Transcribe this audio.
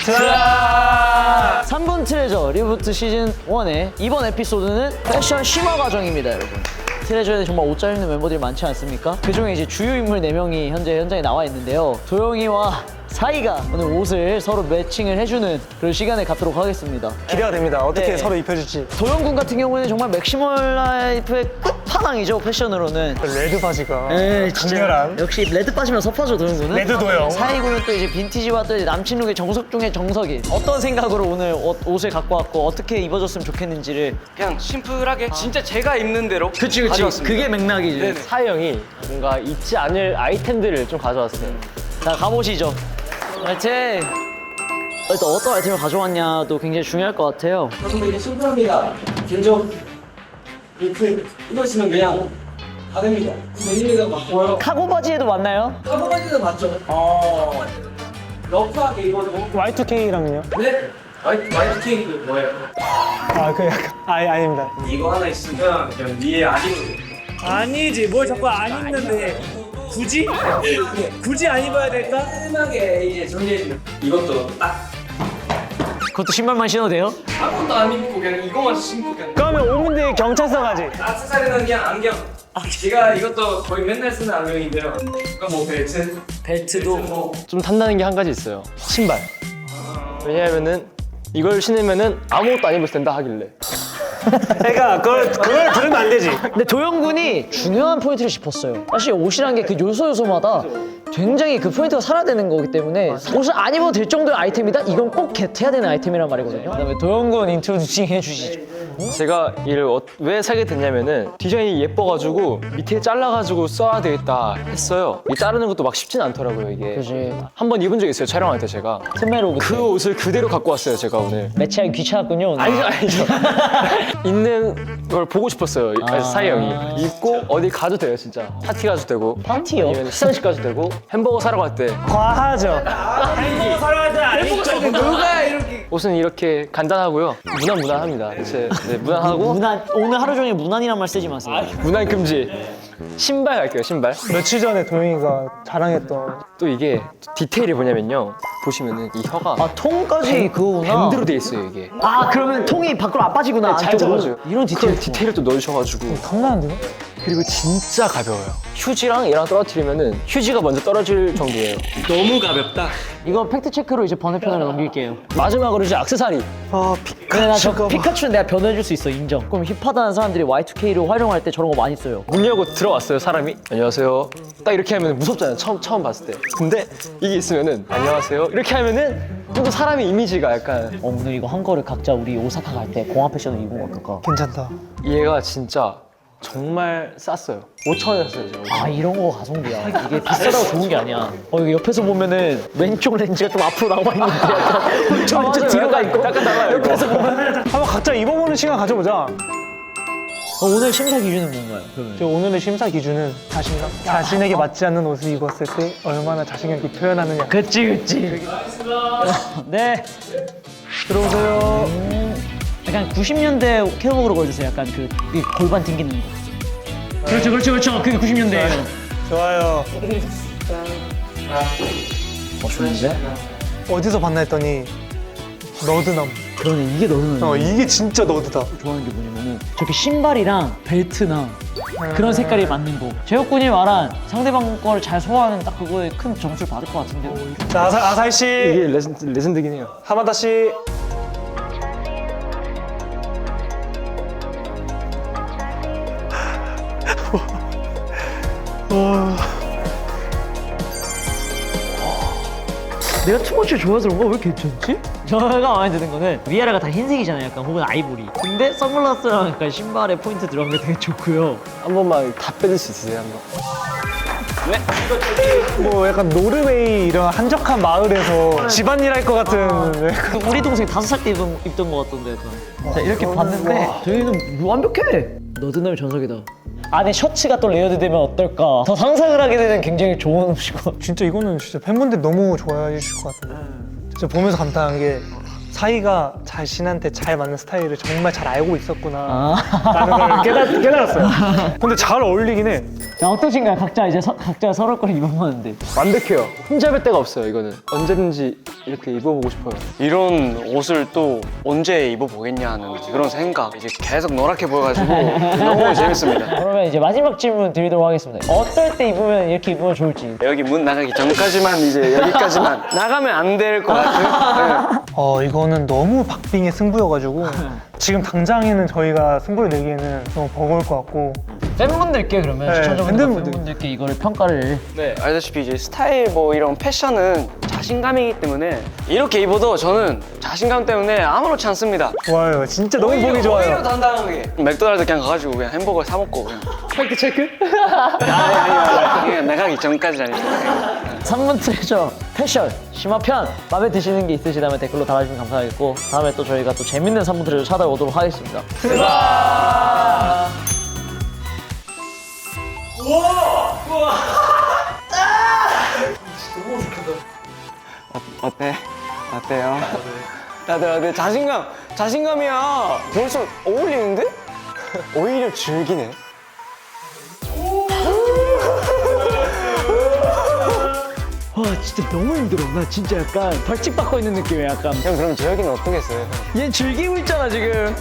자, 3분 트레저 리부트 시즌 1의 이번 에피소드는 패션 심화 과정입니다, 여러분. 트레저에 정말 옷 잘 입는 멤버들이 많지 않습니까? 그중에 이제 주요 인물 4명이 현재 현장에 나와 있는데요. 도영이와 사이가 오늘 옷을 서로 매칭을 해주는 그런 시간을 갖도록 하겠습니다. 기대가 됩니다. 어떻게 네. 서로 입혀줄지. 도영 군 같은 경우에는 정말 맥시멀 라이프의 끝판왕이죠, 패션으로는. 레드 바지가 네, 강렬한. 역시 레드 빠지면 섭하죠, 도영 군은. 레드 도영. 사이 군은 또 이제 빈티지와 또 이제 남친 룩의 정석 중의 정석이. 어떤 생각으로 오늘 옷을 갖고 왔고 어떻게 입어줬으면 좋겠는지를. 그냥 심플하게 진짜 제가 입는 대로 그치. 가져왔습니다. 그게 맥락이지. 네네. 사이 형이 뭔가 잊지 않을 아이템들을 좀 가져왔어요. 자, 가보시죠. 화이팅! 일단 어떤 아이템을 가져왔냐도 굉장히 중요할 것 같아요. 근데 이게 심플합니다. 개인적 이거 있으면 그냥 다 됩니다. 내일에다 맞고요. 카고 바지에도 맞나요? 카보바지도 맞죠? 러프하게 입어도 Y2K랑요? 네? 와이트 케이크 뭐예요? 그 약간 아닙니다. 이거 하나 있으면 그냥 위에 안 입는 아니지 뭘 자꾸 안 입는데 굳이? 굳이 안 입어야 될까? 깔끔하게 이제 정리해주는 이것도 딱 그것도 신발만 신어도 돼요? 아무것도 안 입고 그냥 이거만 신고 그냥 그러면 오는데 경찰서 가지. 액세서리는 그냥 안경 제가 이것도 거의 맨날 쓰는 안경인데요. 그러니까 뭐 벨트도 뭐 좀 탐나는 게 한 가지 있어요. 신발. 왜냐면은 이걸 신으면은 아무것도 안 입을 된다 하길래. 그러니까 그걸 들으면 안 되지. 근데 도영 군이 중요한 포인트를 짚었어요. 사실 옷이란 게 그 요소마다 굉장히 그 포인트가 살아야 되는 거기 때문에 옷을 안 입어도 될 정도의 아이템이다? 이건 꼭 겟해야 되는 아이템이란 말이거든요. 그다음에 도영 군 인트로듀싱 해주시죠. 제가 이를 왜 사게 됐냐면은 디자인이 예뻐가지고 밑에 잘라가지고 써야 되겠다 했어요. 이 자르는 것도 막 쉽진 않더라고요, 이게. 그지. 한 번 입은 적 있어요, 촬영할 때 제가. 틈메로 그 옷을 그대로 갖고 왔어요, 제가 오늘. 매치하기 귀찮았군요. 오늘. 아니죠. 있는 걸 보고 싶었어요, 사이 형이. 입고 어디 가도 돼요, 진짜. 파티 가도 되고. 파티요? 아니면 시상식 가도 되고. 햄버거 사러 갈 때. 과하죠. 햄버거 사러 갈때 아니죠. 누가 이렇게 옷은 이렇게 간단하고요. 무난합니다. 네, 무난하고. 오늘 하루 종일 무난이란 말 쓰지 마세요. 무난 금지. 신발 갈게요, 신발. 며칠 전에 도영이가 자랑했던 또 이게 디테일이 뭐냐면요. 보시면은 이 혀가 아, 통까지 그거구나. 밴드로 돼 있어요, 이게. 아, 그러면 통이 밖으로 안 빠지구나. 잘 안쪽으로. 잡아줘요. 이런 디테일. 그 디테일을 또 넣으셔가지고. 탐나는데요? 그리고 진짜 가벼워요. 휴지랑 얘랑 떨어뜨리면은 휴지가 먼저 떨어질 정도예요. 너무 가볍다. 이건 팩트 체크로 이제 번외편으로 넘길게요. 마지막으로 이제 액세서리. 근데 나 저 피카츄는 내가 변호해줄 수 있어, 인정. 그럼 힙하다는 사람들이 Y2K를 활용할 때 저런 거 많이 써요. 문 열고 들어왔어요, 사람이. 안녕하세요. 딱 이렇게 하면 무섭잖아요, 처음 봤을 때. 근데 이게 있으면은 안녕하세요. 이렇게 하면은 좀 더 사람의 이미지가 약간 오늘 이거 한 거를 각자 우리 오사카 갈 때 공항 패션을 입은 거 어떨까? 괜찮다. 얘가 진짜 정말 쌌어요. 5,000원 샀어요, 제가. 아, 이런 거 가성비야. 이게 비싸다고 좋은 게 아니야. 이거 옆에서 보면은 왼쪽 렌즈가 좀 앞으로 나와 있는데 약간 왼쪽 렌즈 뒤로 가 있고 약간 달라요, 이거. 한번 각자 입어보는 시간 가져보자. 오늘 심사 기준은 뭔가요? 그러면? 저 오늘의 심사 기준은 자신감. 자신에게 맞지 않는 옷을 입었을 때 얼마나 자신감 있게 표현하느냐. 그치. 네. 들어오세요. 약간 90년대 캐러복으로 걸어주세요. 약간 그 골반 튕기는 거. 그렇죠. 그게 90년대예요. 좋아요. 좋은데? 어디서 봤나 했더니 너드남. 그러네, 이게 너는 이게 진짜 너드다. 좋아하는 게 뭐냐면은 저렇게 신발이랑 벨트나 그런 색깔이 맞는 거. 재혁군이 말한 상대방 걸 잘 소화하는 딱 그거에 큰 점수를 받을 것 같은데요. 자, 아사히 씨, 이게 레전드긴 해요. 하마다 씨. 내가 투머치 좋아해서 그런가? 왜 괜찮지? 저가 마음에 드는 거는 위아래가 다 흰색이잖아요. 약간 혹은 아이보리. 근데 선글라스랑 약간 신발에 포인트 들어간 게 되게 좋고요. 한 번만 다 빼줄 수 있으세요, 한 번? 뭐 약간 노르웨이 이런 한적한 마을에서 집안일 할 것 같은. 그 우리 동생이 5살 때 입던 거 같던데 약간. 자, 이렇게 봤는데 저희는 완벽해. 너드남의 전석이다. 안에 셔츠가 또 레이어드 되면 어떨까? 더 상상을 하게 되는 굉장히 좋은 옷이고. 진짜 이거는 진짜 팬분들 너무 좋아해 주실 것 같아요. 진짜 보면서 감탄한 게 사이가 자신한테 잘 맞는 스타일을 정말 잘 알고 있었구나 라는 걸 깨달았어요. 근데 잘 어울리긴 해. 자, 어떠신가요? 각자 이제 각자 서로 걸 입어봤는데. 완벽해요. 흠잡을 데가 없어요, 이거는. 언제든지 이렇게 입어보고 싶어요. 이런 옷을 또 언제 입어보겠냐 하는 그런 생각. 이제 계속 노랗게 보여가지고 너무 재밌습니다. 그러면 이제 마지막 질문 드리도록 하겠습니다. 어떨 때 입으면 이렇게 입으면 좋을지. 여기 문 나가기 전까지만 이제 여기까지만 나가면 안 될 것 같은. 네. 이거는 너무 박빙의 승부여가지고 지금 당장에는 저희가 승부를 내기에는 너무 버거울 것 같고 팬분들께 그러면 네, 시청자분들 팬분들. 팬분들께 이거를 평가를 네, 알다시피 이제 스타일 뭐 이런 패션은 자신감이기 때문에 이렇게 입어도 저는 자신감 때문에 아무렇지 않습니다. 좋아요. 진짜 너무 보기 오히려 좋아요. 당당하게 맥도날드 그냥 가가지고 그냥 햄버거 사 먹고 그냥. 팩트 체크? 아니 그냥 나가기 전까지라니까. 3분 트레저 패션 심화편 마음에 드시는 게 있으시다면 댓글로 달아주시면 감사하겠고 다음에 또 저희가 또 재밌는 3분 트레저 찾아오도록 하겠습니다. 어때? 어때요? 다들 자신감이야. 벌써 어울리는데? 오히려 즐기네. 와 진짜 너무 힘들어. 나 진짜 약간 벌칙 받고 있는 느낌이야. 약간 형 그럼 재혁이는 어떠겠어요? 얘 즐기고 있잖아 지금.